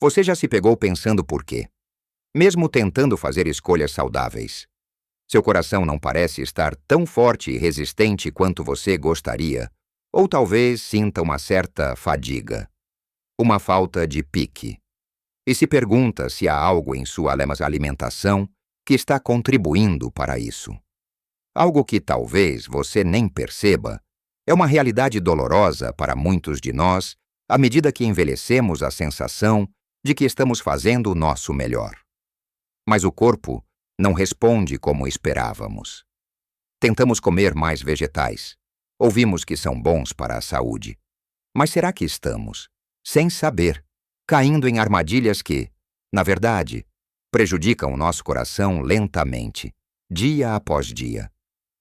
Você já se pegou pensando por quê? Mesmo tentando fazer escolhas saudáveis. Seu coração não parece estar tão forte e resistente quanto você gostaria, ou talvez sinta uma certa fadiga, uma falta de pique. E se pergunta se há algo em sua alimentação que está contribuindo para isso. Algo que talvez você nem perceba, é uma realidade dolorosa para muitos de nós à medida que envelhecemos a sensação de que estamos fazendo o nosso melhor. Mas o corpo não responde como esperávamos. Tentamos comer mais vegetais. Ouvimos que são bons para a saúde. Mas será que estamos, sem saber, caindo em armadilhas que, na verdade, prejudicam o nosso coração lentamente, dia após dia?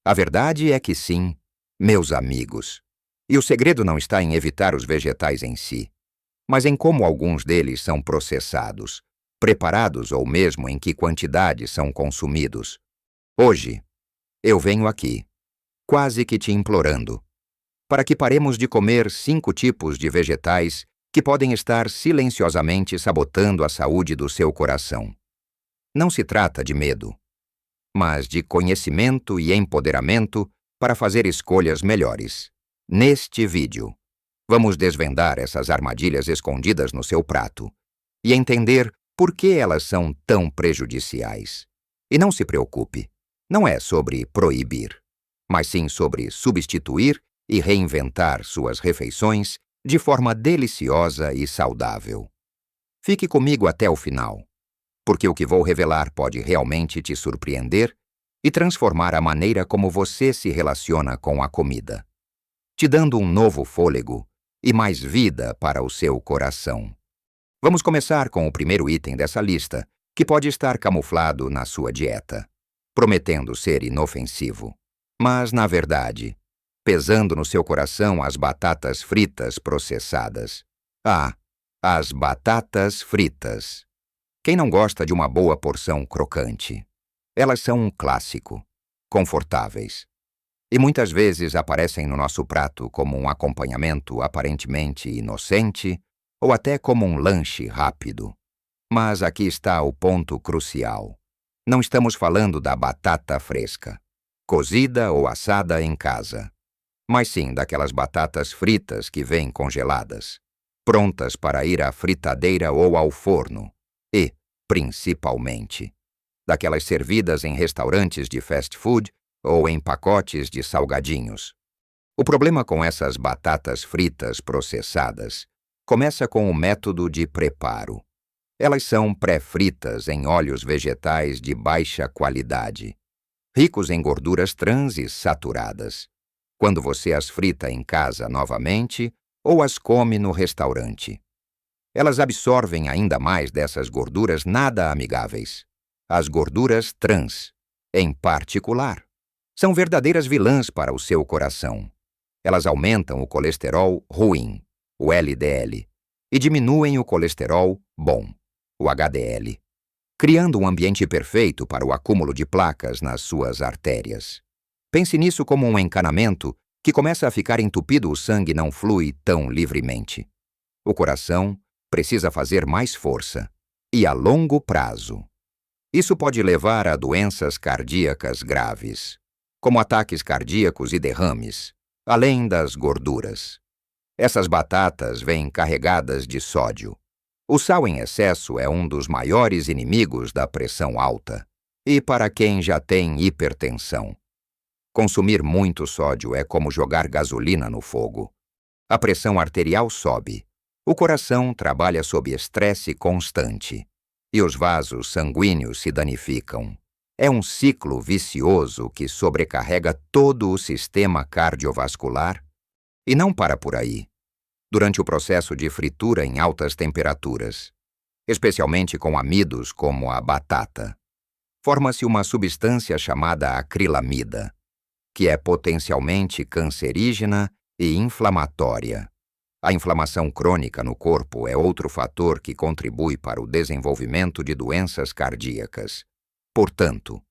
A verdade é que sim, meus amigos. E o segredo não está em evitar os vegetais em si, mas em como alguns deles são processados, preparados ou mesmo em que quantidade são consumidos. Hoje, eu venho aqui, quase que te implorando, para que paremos de comer 5 tipos de vegetais que podem estar silenciosamente sabotando a saúde do seu coração. Não se trata de medo, mas de conhecimento e empoderamento para fazer escolhas melhores. Neste vídeo, vamos desvendar essas armadilhas escondidas no seu prato e entender por que elas são tão prejudiciais. E não se preocupe, não é sobre proibir, mas sim sobre substituir e reinventar suas refeições de forma deliciosa e saudável. Fique comigo até o final, porque o que vou revelar pode realmente te surpreender e transformar a maneira como você se relaciona com a comida, te dando um novo fôlego e mais vida para o seu coração. Vamos começar com o primeiro item dessa lista, que pode estar camuflado na sua dieta, prometendo ser inofensivo, mas, na verdade, pesando no seu coração as batatas fritas processadas. Ah, as batatas fritas. Quem não gosta de uma boa porção crocante? Elas são um clássico, confortáveis, e muitas vezes aparecem no nosso prato como um acompanhamento aparentemente inocente ou até como um lanche rápido. Mas aqui está o ponto crucial. Não estamos falando da batata fresca, cozida ou assada em casa, mas sim daquelas batatas fritas que vêm congeladas, prontas para ir à fritadeira ou ao forno, e, principalmente, daquelas servidas em restaurantes de fast food ou em pacotes de salgadinhos. O problema com essas batatas fritas processadas começa com o método de preparo. Elas são pré-fritas em óleos vegetais de baixa qualidade, ricos em gorduras trans e saturadas. Quando você as frita em casa novamente ou as come no restaurante, elas absorvem ainda mais dessas gorduras nada amigáveis. As gorduras trans, em particular, são verdadeiras vilãs para o seu coração. Elas aumentam o colesterol ruim, o LDL, e diminuem o colesterol bom, o HDL, criando um ambiente perfeito para o acúmulo de placas nas suas artérias. Pense nisso como um encanamento que começa a ficar entupido, o sangue não flui tão livremente. O coração precisa fazer mais força, e a longo prazo. Isso pode levar a doenças cardíacas graves, como ataques cardíacos e derrames, além das gorduras. Essas batatas vêm carregadas de sódio. O sal em excesso é um dos maiores inimigos da pressão alta, e para quem já tem hipertensão. Consumir muito sódio é como jogar gasolina no fogo. A pressão arterial sobe, o coração trabalha sob estresse constante, e os vasos sanguíneos se danificam. É um ciclo vicioso que sobrecarrega todo o sistema cardiovascular e não para por aí. Durante o processo de fritura em altas temperaturas, especialmente com amidos como a batata, forma-se uma substância chamada acrilamida, que é potencialmente cancerígena e inflamatória. A inflamação crônica no corpo é outro fator que contribui para o desenvolvimento de doenças cardíacas. Portanto,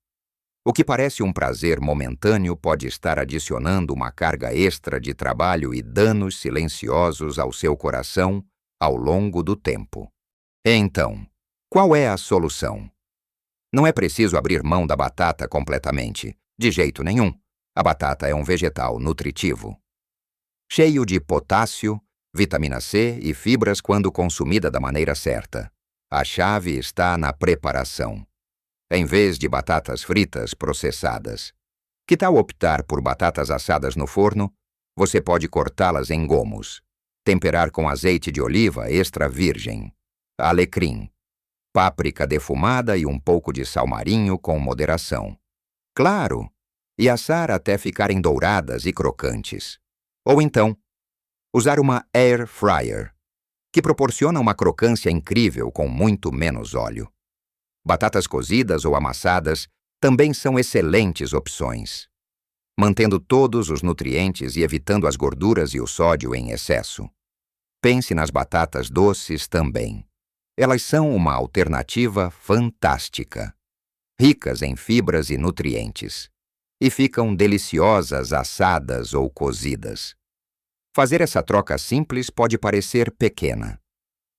o que parece um prazer momentâneo pode estar adicionando uma carga extra de trabalho e danos silenciosos ao seu coração ao longo do tempo. Então, qual é a solução? Não é preciso abrir mão da batata completamente, de jeito nenhum. A batata é um vegetal nutritivo, cheio de potássio, vitamina C e fibras quando consumida da maneira certa. A chave está na preparação. Em vez de batatas fritas processadas, que tal optar por batatas assadas no forno? Você pode cortá-las em gomos, temperar com azeite de oliva extra virgem, alecrim, páprica defumada e um pouco de sal marinho com moderação. Claro! E assar até ficarem douradas e crocantes. Ou então, usar uma air fryer, que proporciona uma crocância incrível com muito menos óleo. Batatas cozidas ou amassadas também são excelentes opções, mantendo todos os nutrientes e evitando as gorduras e o sódio em excesso. Pense nas batatas doces também. Elas são uma alternativa fantástica, ricas em fibras e nutrientes, e ficam deliciosas assadas ou cozidas. Fazer essa troca simples pode parecer pequena,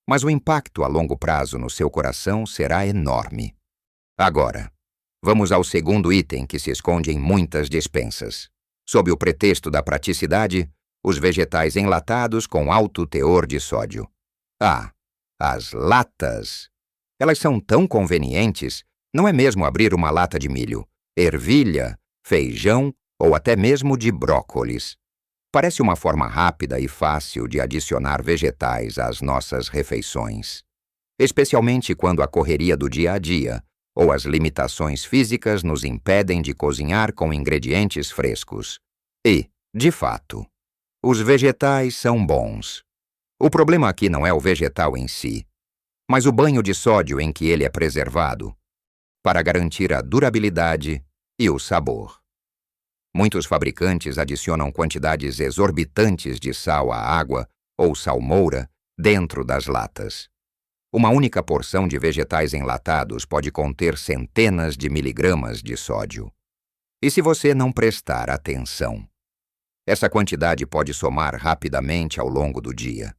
mas o impacto a longo prazo no seu coração será enorme. Agora, vamos ao segundo item que se esconde em muitas despensas. Sob o pretexto da praticidade, os vegetais enlatados com alto teor de sódio. As latas! Elas são tão convenientes, não é mesmo abrir uma lata de milho, ervilha, feijão ou até mesmo de brócolis. Parece uma forma rápida e fácil de adicionar vegetais às nossas refeições, especialmente quando a correria do dia a dia ou as limitações físicas nos impedem de cozinhar com ingredientes frescos. E, de fato, os vegetais são bons. O problema aqui não é o vegetal em si, mas o banho de sódio em que ele é preservado, para garantir a durabilidade e o sabor. Muitos fabricantes adicionam quantidades exorbitantes de sal à água ou salmoura dentro das latas. Uma única porção de vegetais enlatados pode conter centenas de miligramas de sódio. E se você não prestar atenção, essa quantidade pode somar rapidamente ao longo do dia,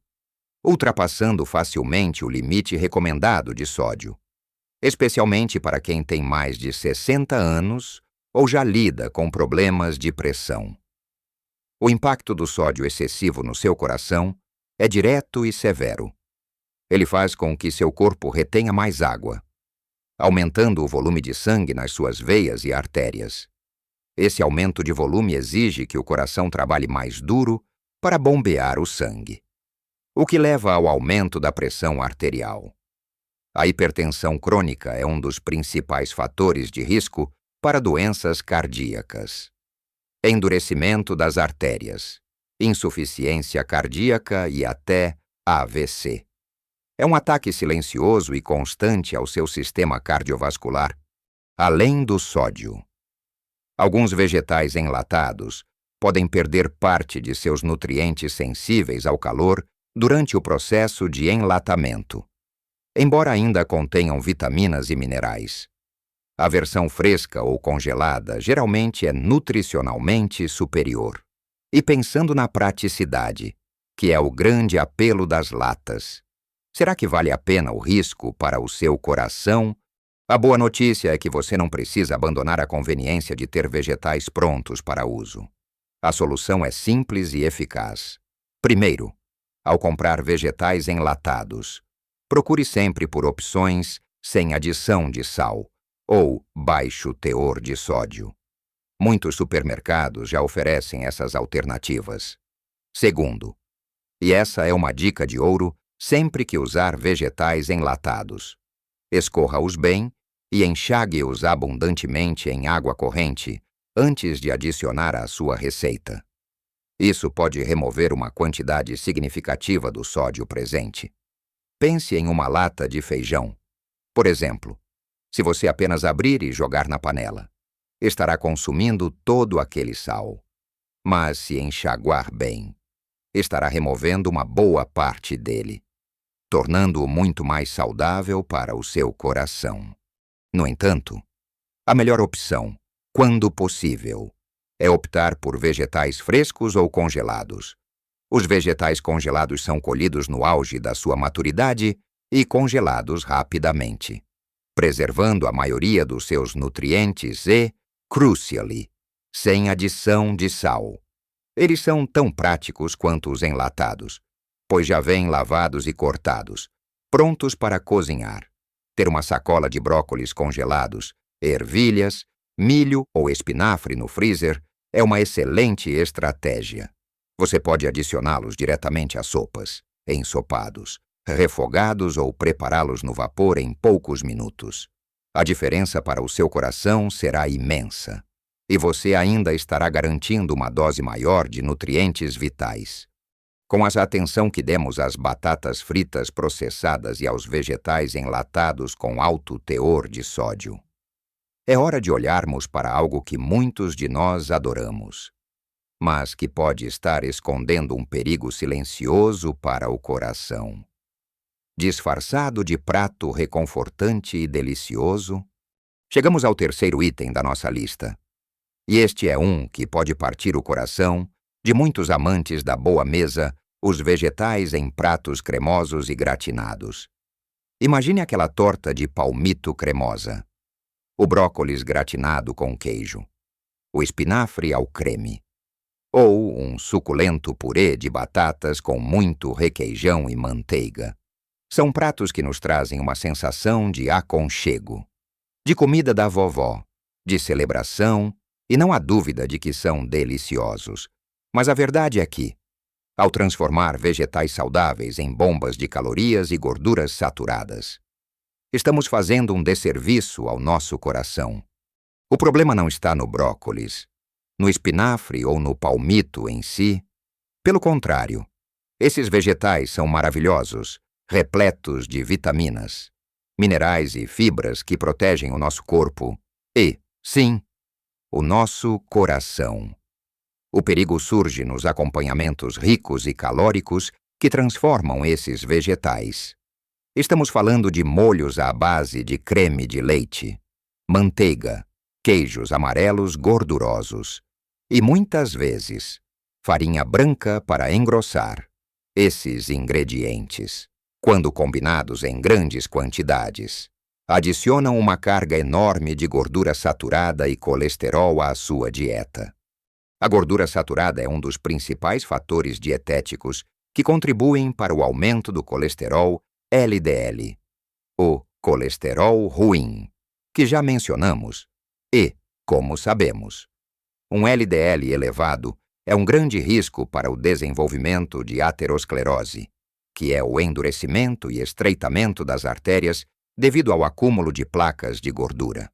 ultrapassando facilmente o limite recomendado de sódio, especialmente para quem tem mais de 60 anos ou já lida com problemas de pressão. O impacto do sódio excessivo no seu coração é direto e severo. Ele faz com que seu corpo retenha mais água, aumentando o volume de sangue nas suas veias e artérias. Esse aumento de volume exige que o coração trabalhe mais duro para bombear o sangue, o que leva ao aumento da pressão arterial. A hipertensão crônica é um dos principais fatores de risco para doenças cardíacas, endurecimento das artérias, insuficiência cardíaca e até AVC. É um ataque silencioso e constante ao seu sistema cardiovascular, além do sódio. Alguns vegetais enlatados podem perder parte de seus nutrientes sensíveis ao calor durante o processo de enlatamento, embora ainda contenham vitaminas e minerais. A versão fresca ou congelada geralmente é nutricionalmente superior. E pensando na praticidade, que é o grande apelo das latas, será que vale a pena o risco para o seu coração? A boa notícia é que você não precisa abandonar a conveniência de ter vegetais prontos para uso. A solução é simples e eficaz. Primeiro, ao comprar vegetais enlatados, procure sempre por opções sem adição de sal ou baixo teor de sódio. Muitos supermercados já oferecem essas alternativas. Segundo, e essa é uma dica de ouro sempre que usar vegetais enlatados, escorra-os bem e enxague-os abundantemente em água corrente antes de adicionar à sua receita. Isso pode remover uma quantidade significativa do sódio presente. Pense em uma lata de feijão. Por exemplo, se você apenas abrir e jogar na panela, estará consumindo todo aquele sal. Mas se enxaguar bem, estará removendo uma boa parte dele, tornando-o muito mais saudável para o seu coração. No entanto, a melhor opção, quando possível, é optar por vegetais frescos ou congelados. Os vegetais congelados são colhidos no auge da sua maturidade e congelados rapidamente, preservando a maioria dos seus nutrientes e, crucially, sem adição de sal. Eles são tão práticos quanto os enlatados, pois já vêm lavados e cortados, prontos para cozinhar. Ter uma sacola de brócolis congelados, ervilhas, milho ou espinafre no freezer é uma excelente estratégia. Você pode adicioná-los diretamente às sopas, ensopados, refogados ou prepará-los no vapor em poucos minutos. A diferença para o seu coração será imensa, e você ainda estará garantindo uma dose maior de nutrientes vitais. Com a atenção que demos às batatas fritas processadas e aos vegetais enlatados com alto teor de sódio, é hora de olharmos para algo que muitos de nós adoramos, mas que pode estar escondendo um perigo silencioso para o coração. Disfarçado de prato reconfortante e delicioso, chegamos ao terceiro item da nossa lista. E este é um que pode partir o coração de muitos amantes da boa mesa, os vegetais em pratos cremosos e gratinados. Imagine aquela torta de palmito cremosa, o brócolis gratinado com queijo, o espinafre ao creme, ou um suculento purê de batatas com muito requeijão e manteiga. São pratos que nos trazem uma sensação de aconchego, de comida da vovó, de celebração, e não há dúvida de que são deliciosos. Mas a verdade é que, ao transformar vegetais saudáveis em bombas de calorias e gorduras saturadas, estamos fazendo um desserviço ao nosso coração. O problema não está no brócolis, no espinafre ou no palmito em si. Pelo contrário, esses vegetais são maravilhosos, repletos de vitaminas, minerais e fibras que protegem o nosso corpo e, sim, o nosso coração. O perigo surge nos acompanhamentos ricos e calóricos que transformam esses vegetais. Estamos falando de molhos à base de creme de leite, manteiga, queijos amarelos gordurosos e, muitas vezes, farinha branca para engrossar. Esses ingredientes, quando combinados em grandes quantidades, adicionam uma carga enorme de gordura saturada e colesterol à sua dieta. A gordura saturada é um dos principais fatores dietéticos que contribuem para o aumento do colesterol LDL, o colesterol ruim, que já mencionamos, e, como sabemos, um LDL elevado é um grande risco para o desenvolvimento de aterosclerose, que é o endurecimento e estreitamento das artérias devido ao acúmulo de placas de gordura.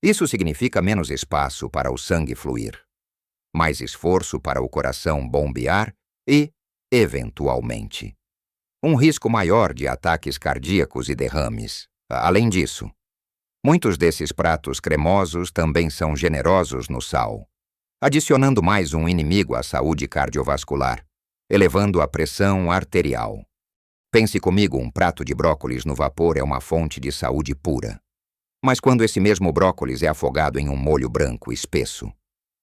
Isso significa menos espaço para o sangue fluir, mais esforço para o coração bombear e, eventualmente, um risco maior de ataques cardíacos e derrames. Além disso, muitos desses pratos cremosos também são generosos no sal, adicionando mais um inimigo à saúde cardiovascular, elevando a pressão arterial. Pense comigo, um prato de brócolis no vapor é uma fonte de saúde pura. Mas quando esse mesmo brócolis é afogado em um molho branco espesso,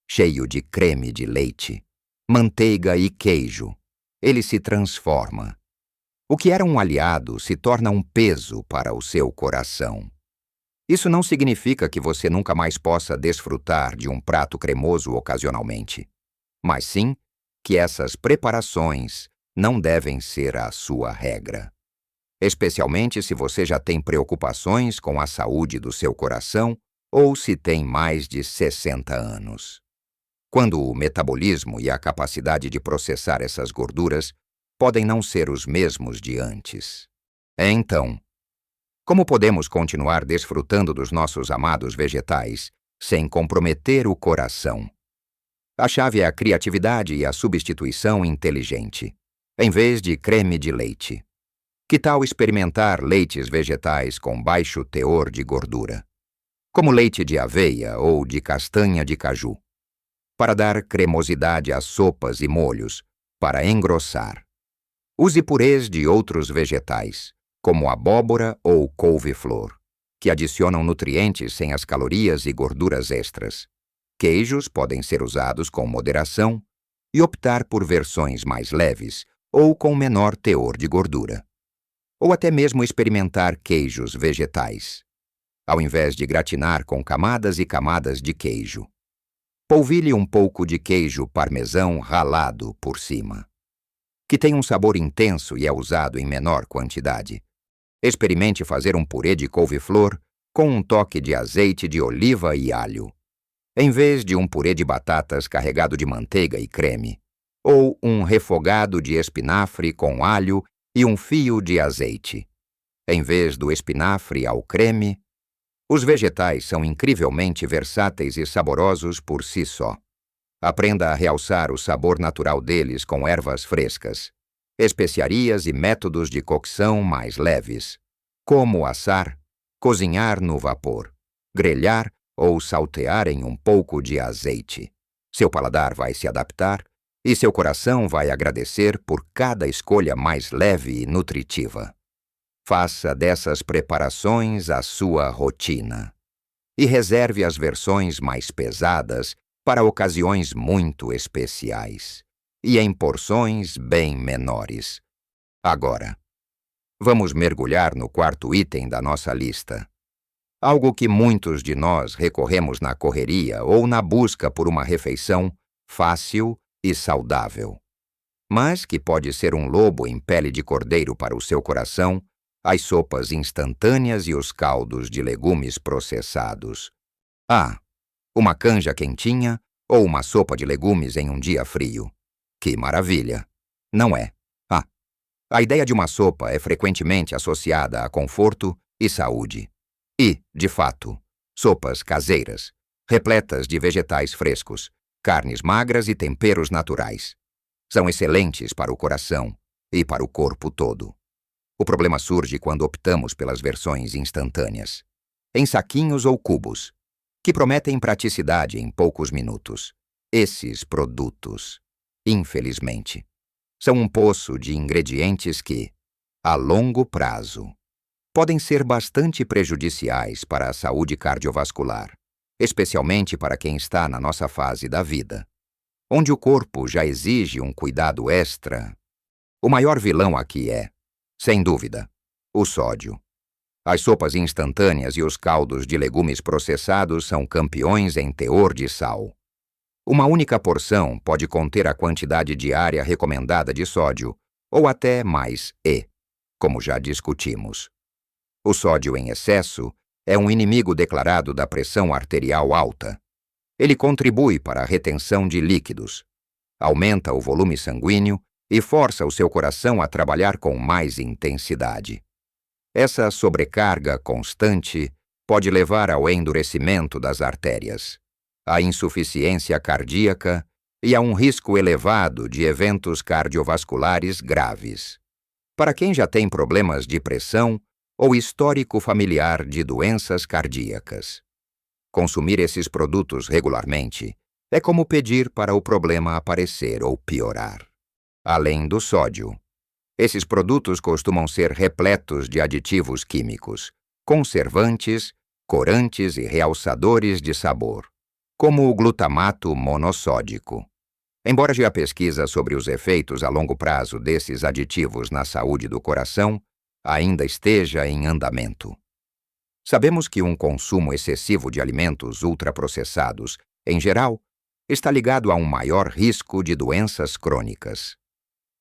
cheio de creme de leite, manteiga e queijo, ele se transforma. O que era um aliado se torna um peso para o seu coração. Isso não significa que você nunca mais possa desfrutar de um prato cremoso ocasionalmente, mas sim que essas preparações não devem ser a sua regra. Especialmente se você já tem preocupações com a saúde do seu coração ou se tem mais de 60 anos. Quando o metabolismo e a capacidade de processar essas gorduras podem não ser os mesmos de antes. Então, como podemos continuar desfrutando dos nossos amados vegetais sem comprometer o coração? A chave é a criatividade e a substituição inteligente, em vez de creme de leite. Que tal experimentar leites vegetais com baixo teor de gordura, como leite de aveia ou de castanha de caju, para dar cremosidade às sopas e molhos, para engrossar? Use purês de outros vegetais, como abóbora ou couve-flor, que adicionam nutrientes sem as calorias e gorduras extras. Queijos podem ser usados com moderação e optar por versões mais leves ou com menor teor de gordura. ou até mesmo experimentar queijos vegetais, ao invés de gratinar com camadas e camadas de queijo. Polvilhe um pouco de queijo parmesão ralado por cima, que tem um sabor intenso e é usado em menor quantidade. Experimente fazer um purê de couve-flor com um toque de azeite de oliva e alho, em vez de um purê de batatas carregado de manteiga e creme, ou um refogado de espinafre com alho e um fio de azeite. Em vez do espinafre ao creme, os vegetais são incrivelmente versáteis e saborosos por si só. Aprenda a realçar o sabor natural deles com ervas frescas, especiarias e métodos de cocção mais leves, como assar, cozinhar no vapor, grelhar ou saltear em um pouco de azeite. Seu paladar vai se adaptar e seu coração vai agradecer por cada escolha mais leve e nutritiva. Faça dessas preparações a sua rotina e reserve as versões mais pesadas para ocasiões muito especiais e em porções bem menores. Agora, vamos mergulhar no quarto item da nossa lista. Algo que muitos de nós recorremos na correria ou na busca por uma refeição fácil e saudável, mas que pode ser um lobo em pele de cordeiro para o seu coração: as sopas instantâneas e os caldos de legumes processados. Uma canja quentinha ou uma sopa de legumes em um dia frio. Que maravilha! Não é? A ideia de uma sopa é frequentemente associada a conforto e saúde. E, de fato, sopas caseiras, repletas de vegetais frescos, carnes magras e temperos naturais, são excelentes para o coração e para o corpo todo. O problema surge quando optamos pelas versões instantâneas, em saquinhos ou cubos, que prometem praticidade em poucos minutos. Esses produtos, infelizmente, são um poço de ingredientes que, a longo prazo, podem ser bastante prejudiciais para a saúde cardiovascular, especialmente para quem está na nossa fase da vida, onde o corpo já exige um cuidado extra. O maior vilão aqui é, sem dúvida, o sódio. As sopas instantâneas e os caldos de legumes processados são campeões em teor de sal. Uma única porção pode conter a quantidade diária recomendada de sódio, ou até mais, como já discutimos. O sódio em excesso é um inimigo declarado da pressão arterial alta. Ele contribui para a retenção de líquidos, aumenta o volume sanguíneo e força o seu coração a trabalhar com mais intensidade. Essa sobrecarga constante pode levar ao endurecimento das artérias, à insuficiência cardíaca e a um risco elevado de eventos cardiovasculares graves. Para quem já tem problemas de pressão ou histórico familiar de doenças cardíacas, consumir esses produtos regularmente é como pedir para o problema aparecer ou piorar. Além do sódio, esses produtos costumam ser repletos de aditivos químicos, conservantes, corantes e realçadores de sabor, como o glutamato monossódico. Embora já a pesquisa sobre os efeitos a longo prazo desses aditivos na saúde do coração ainda esteja em andamento, sabemos que um consumo excessivo de alimentos ultraprocessados, em geral, está ligado a um maior risco de doenças crônicas,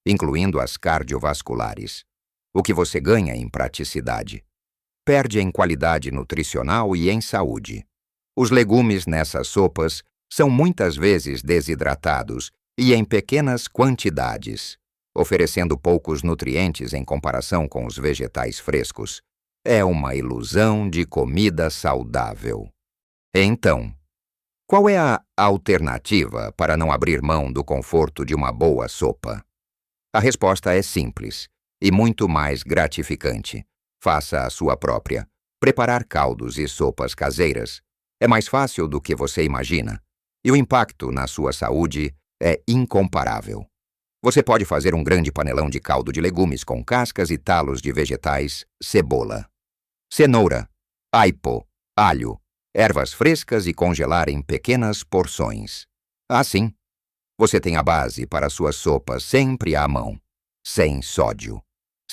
incluindo as cardiovasculares. O que você ganha em praticidade, perde em qualidade nutricional e em saúde. Os legumes nessas sopas são muitas vezes desidratados e em pequenas quantidades, oferecendo poucos nutrientes em comparação com os vegetais frescos. É uma ilusão de comida saudável. Então, qual é a alternativa para não abrir mão do conforto de uma boa sopa? A resposta é simples e muito mais gratificante. Faça a sua própria. Preparar caldos e sopas caseiras é mais fácil do que você imagina, e o impacto na sua saúde é incomparável. Você pode fazer um grande panelão de caldo de legumes com cascas e talos de vegetais, cebola, cenoura, aipo, alho, ervas frescas e congelar em pequenas porções. Assim, você tem a base para suas sopas sempre à mão, sem sódio,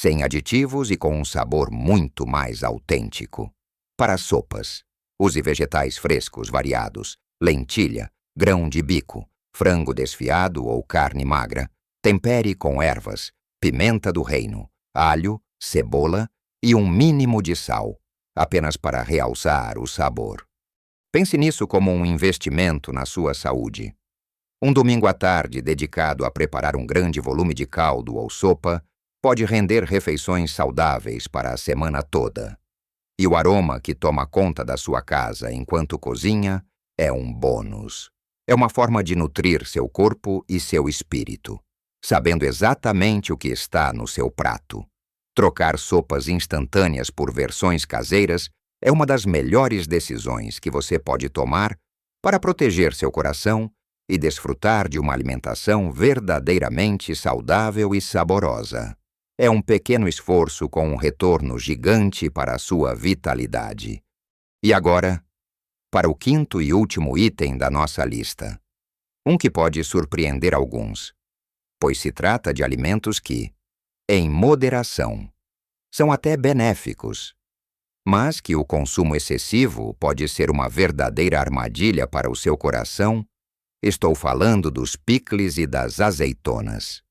sem aditivos e com um sabor muito mais autêntico. Para sopas, use vegetais frescos variados, lentilha, grão de bico, frango desfiado ou carne magra. Tempere com ervas, pimenta do reino, alho, cebola e um mínimo de sal, apenas para realçar o sabor. Pense nisso como um investimento na sua saúde. Um domingo à tarde dedicado a preparar um grande volume de caldo ou sopa pode render refeições saudáveis para a semana toda. E o aroma que toma conta da sua casa enquanto cozinha é um bônus. É uma forma de nutrir seu corpo e seu espírito, sabendo exatamente o que está no seu prato. Trocar sopas instantâneas por versões caseiras é uma das melhores decisões que você pode tomar para proteger seu coração e desfrutar de uma alimentação verdadeiramente saudável e saborosa. É um pequeno esforço com um retorno gigante para a sua vitalidade. E agora, para o quinto e último item da nossa lista. Um que pode surpreender alguns, pois se trata de alimentos que, em moderação, são até benéficos, mas que o consumo excessivo pode ser uma verdadeira armadilha para o seu coração. Estou falando dos picles e das azeitonas.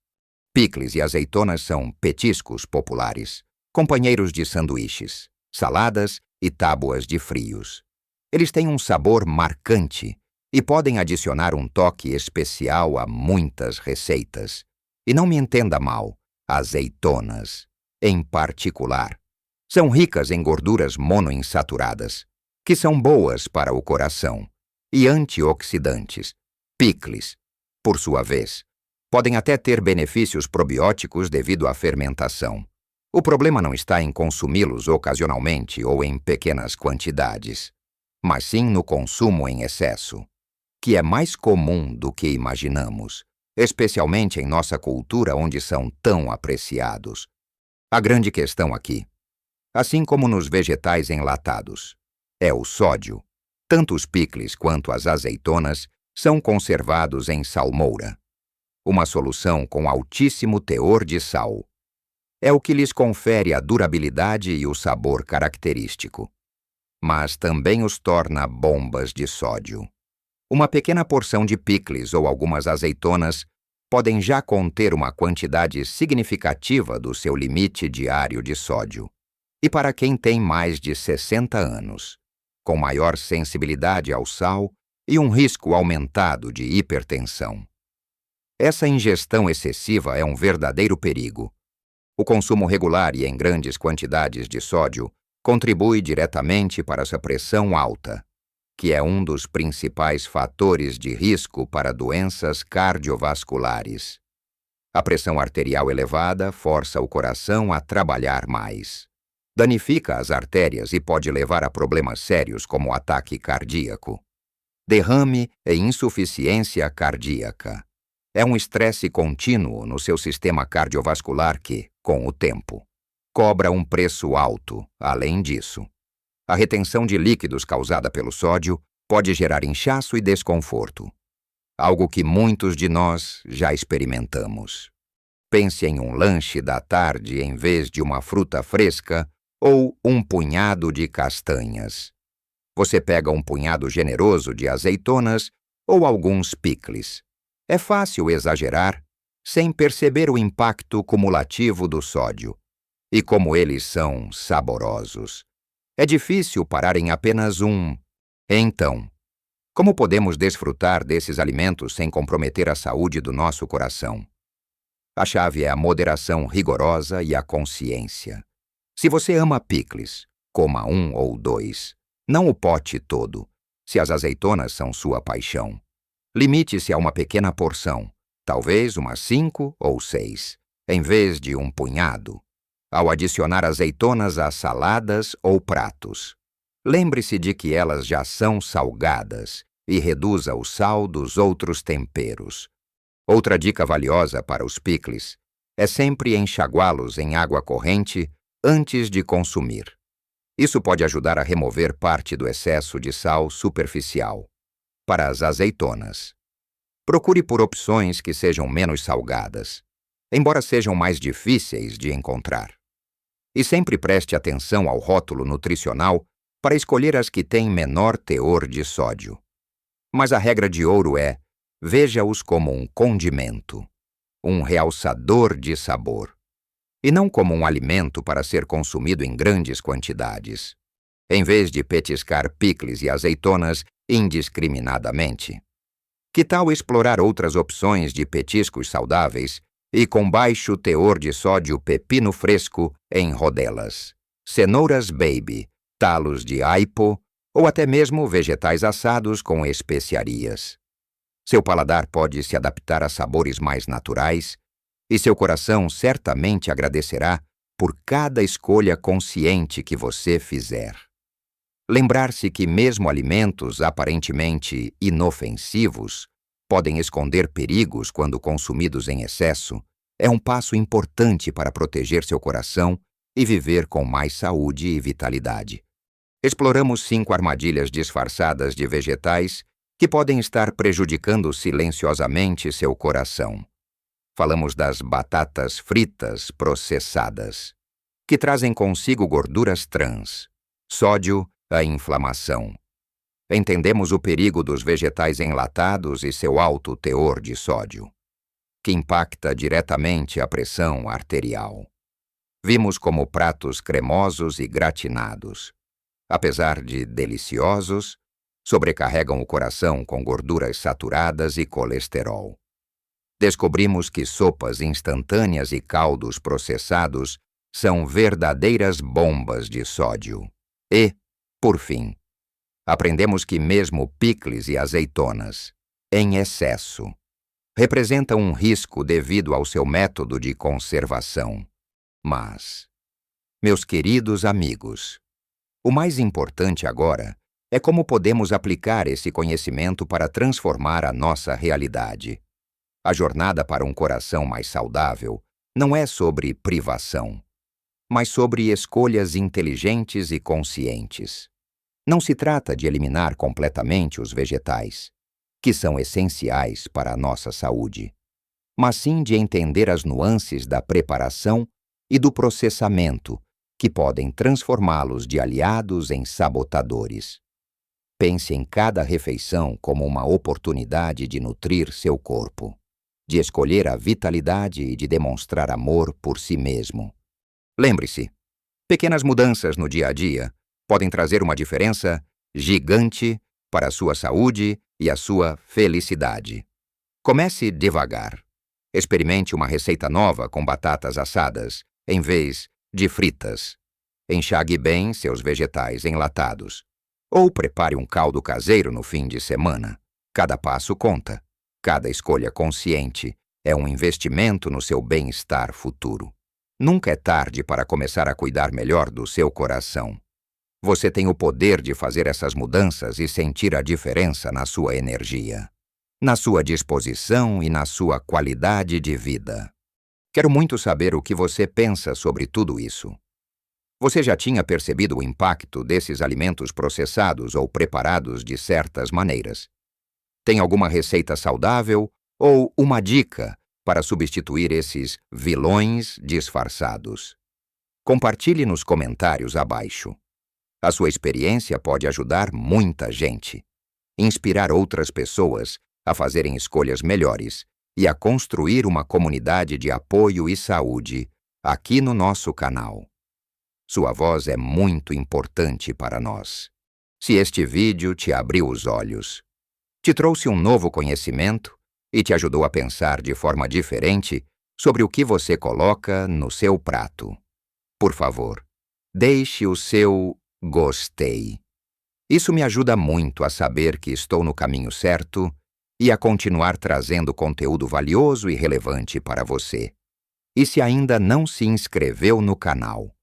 Picles e azeitonas são petiscos populares, companheiros de sanduíches, saladas e tábuas de frios. Eles têm um sabor marcante e podem adicionar um toque especial a muitas receitas. E não me entenda mal, azeitonas, em particular, são ricas em gorduras monoinsaturadas, que são boas para o coração, e antioxidantes. Picles, por sua vez, podem até ter benefícios probióticos devido à fermentação. O problema não está em consumi-los ocasionalmente ou em pequenas quantidades, mas sim no consumo em excesso, que é mais comum do que imaginamos, especialmente em nossa cultura onde são tão apreciados. A grande questão aqui, assim como nos vegetais enlatados, é o sódio. Tanto os picles quanto as azeitonas são conservados em salmoura, uma solução com altíssimo teor de sal. É o que lhes confere a durabilidade e o sabor característico, mas também os torna bombas de sódio. Uma pequena porção de picles ou algumas azeitonas podem já conter uma quantidade significativa do seu limite diário de sódio. E para quem tem mais de 60 anos, com maior sensibilidade ao sal e um risco aumentado de hipertensão. Essa ingestão excessiva é um verdadeiro perigo. O consumo regular e em grandes quantidades de sódio contribui diretamente para essa pressão alta, que é um dos principais fatores de risco para doenças cardiovasculares. A pressão arterial elevada força o coração a trabalhar mais. Danifica as artérias e pode levar a problemas sérios como ataque cardíaco, derrame e insuficiência cardíaca. É um estresse contínuo no seu sistema cardiovascular que, com o tempo, cobra um preço alto. Além disso, a retenção de líquidos causada pelo sódio pode gerar inchaço e desconforto, algo que muitos de nós já experimentamos. Pense em um lanche da tarde em vez de uma fruta fresca ou um punhado de castanhas. Você pega um punhado generoso de azeitonas ou alguns picles. É fácil exagerar sem perceber o impacto cumulativo do sódio e como eles são saborosos. É difícil parar em apenas um. Então, como podemos desfrutar desses alimentos sem comprometer a saúde do nosso coração? A chave é a moderação rigorosa e a consciência. Se você ama picles, coma 1 ou 2, não o pote todo, se as azeitonas são sua paixão. Limite-se a uma pequena porção, talvez umas 5 ou 6, em vez de um punhado, ao adicionar azeitonas a saladas ou pratos. Lembre-se de que elas já são salgadas e reduza o sal dos outros temperos. Outra dica valiosa para os picles é sempre enxaguá-los em água corrente antes de consumir. Isso pode ajudar a remover parte do excesso de sal superficial. Para as azeitonas, procure por opções que sejam menos salgadas, embora sejam mais difíceis de encontrar. E sempre preste atenção ao rótulo nutricional para escolher as que têm menor teor de sódio. Mas a regra de ouro é: veja-os como um condimento, um realçador de sabor, e não como um alimento para ser consumido em grandes quantidades, em vez de petiscar picles e azeitonas indiscriminadamente. Que tal explorar outras opções de petiscos saudáveis e com baixo teor de sódio pepino fresco em rodelas, cenouras baby, talos de aipo ou até mesmo vegetais assados com especiarias? Seu paladar pode se adaptar a sabores mais naturais e seu coração certamente agradecerá por cada escolha consciente que você fizer. Lembrar-se que mesmo alimentos aparentemente inofensivos podem esconder perigos quando consumidos em excesso é um passo importante para proteger seu coração e viver com mais saúde e vitalidade. Exploramos 5 armadilhas disfarçadas de vegetais que podem estar prejudicando silenciosamente seu coração. Falamos das batatas fritas processadas, que trazem consigo gorduras trans, sódio, a inflamação. Entendemos o perigo dos vegetais enlatados e seu alto teor de sódio, que impacta diretamente a pressão arterial. Vimos como pratos cremosos e gratinados, apesar de deliciosos, sobrecarregam o coração com gorduras saturadas e colesterol. Descobrimos que sopas instantâneas e caldos processados são verdadeiras bombas de sódio. E, por fim, aprendemos que mesmo picles e azeitonas, em excesso, representam um risco devido ao seu método de conservação. Mas, meus queridos amigos, o mais importante agora é como podemos aplicar esse conhecimento para transformar a nossa realidade. A jornada para um coração mais saudável não é sobre privação, mas sobre escolhas inteligentes e conscientes. Não se trata de eliminar completamente os vegetais, que são essenciais para a nossa saúde, mas sim de entender as nuances da preparação e do processamento que podem transformá-los de aliados em sabotadores. Pense em cada refeição como uma oportunidade de nutrir seu corpo, de escolher a vitalidade e de demonstrar amor por si mesmo. Lembre-se, pequenas mudanças no dia a dia podem trazer uma diferença gigante para a sua saúde e a sua felicidade. Comece devagar. Experimente uma receita nova com batatas assadas, em vez de fritas. Enxague bem seus vegetais enlatados. Ou prepare um caldo caseiro no fim de semana. Cada passo conta. Cada escolha consciente é um investimento no seu bem-estar futuro. Nunca é tarde para começar a cuidar melhor do seu coração. Você tem o poder de fazer essas mudanças e sentir a diferença na sua energia, na sua disposição e na sua qualidade de vida. Quero muito saber o que você pensa sobre tudo isso. Você já tinha percebido o impacto desses alimentos processados ou preparados de certas maneiras? Tem alguma receita saudável ou uma dica para substituir esses vilões disfarçados? Compartilhe nos comentários abaixo. A sua experiência pode ajudar muita gente, inspirar outras pessoas a fazerem escolhas melhores e a construir uma comunidade de apoio e saúde aqui no nosso canal. Sua voz é muito importante para nós. Se este vídeo te abriu os olhos, te trouxe um novo conhecimento e te ajudou a pensar de forma diferente sobre o que você coloca no seu prato, por favor, deixe o seu gostei. Isso me ajuda muito a saber que estou no caminho certo e a continuar trazendo conteúdo valioso e relevante para você. E se ainda não se inscreveu no canal,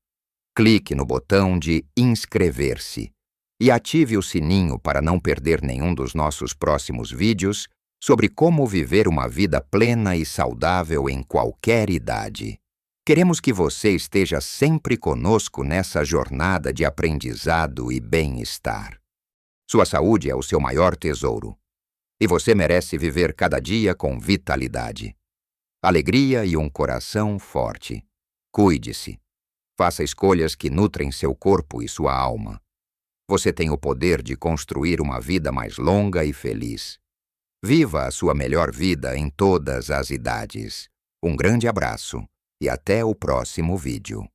clique no botão de inscrever-se e ative o sininho para não perder nenhum dos nossos próximos vídeos sobre como viver uma vida plena e saudável em qualquer idade. Queremos que você esteja sempre conosco nessa jornada de aprendizado e bem-estar. Sua saúde é o seu maior tesouro, e você merece viver cada dia com vitalidade, alegria e um coração forte. Cuide-se. Faça escolhas que nutrem seu corpo e sua alma. Você tem o poder de construir uma vida mais longa e feliz. Viva a sua melhor vida em todas as idades. Um grande abraço e até o próximo vídeo.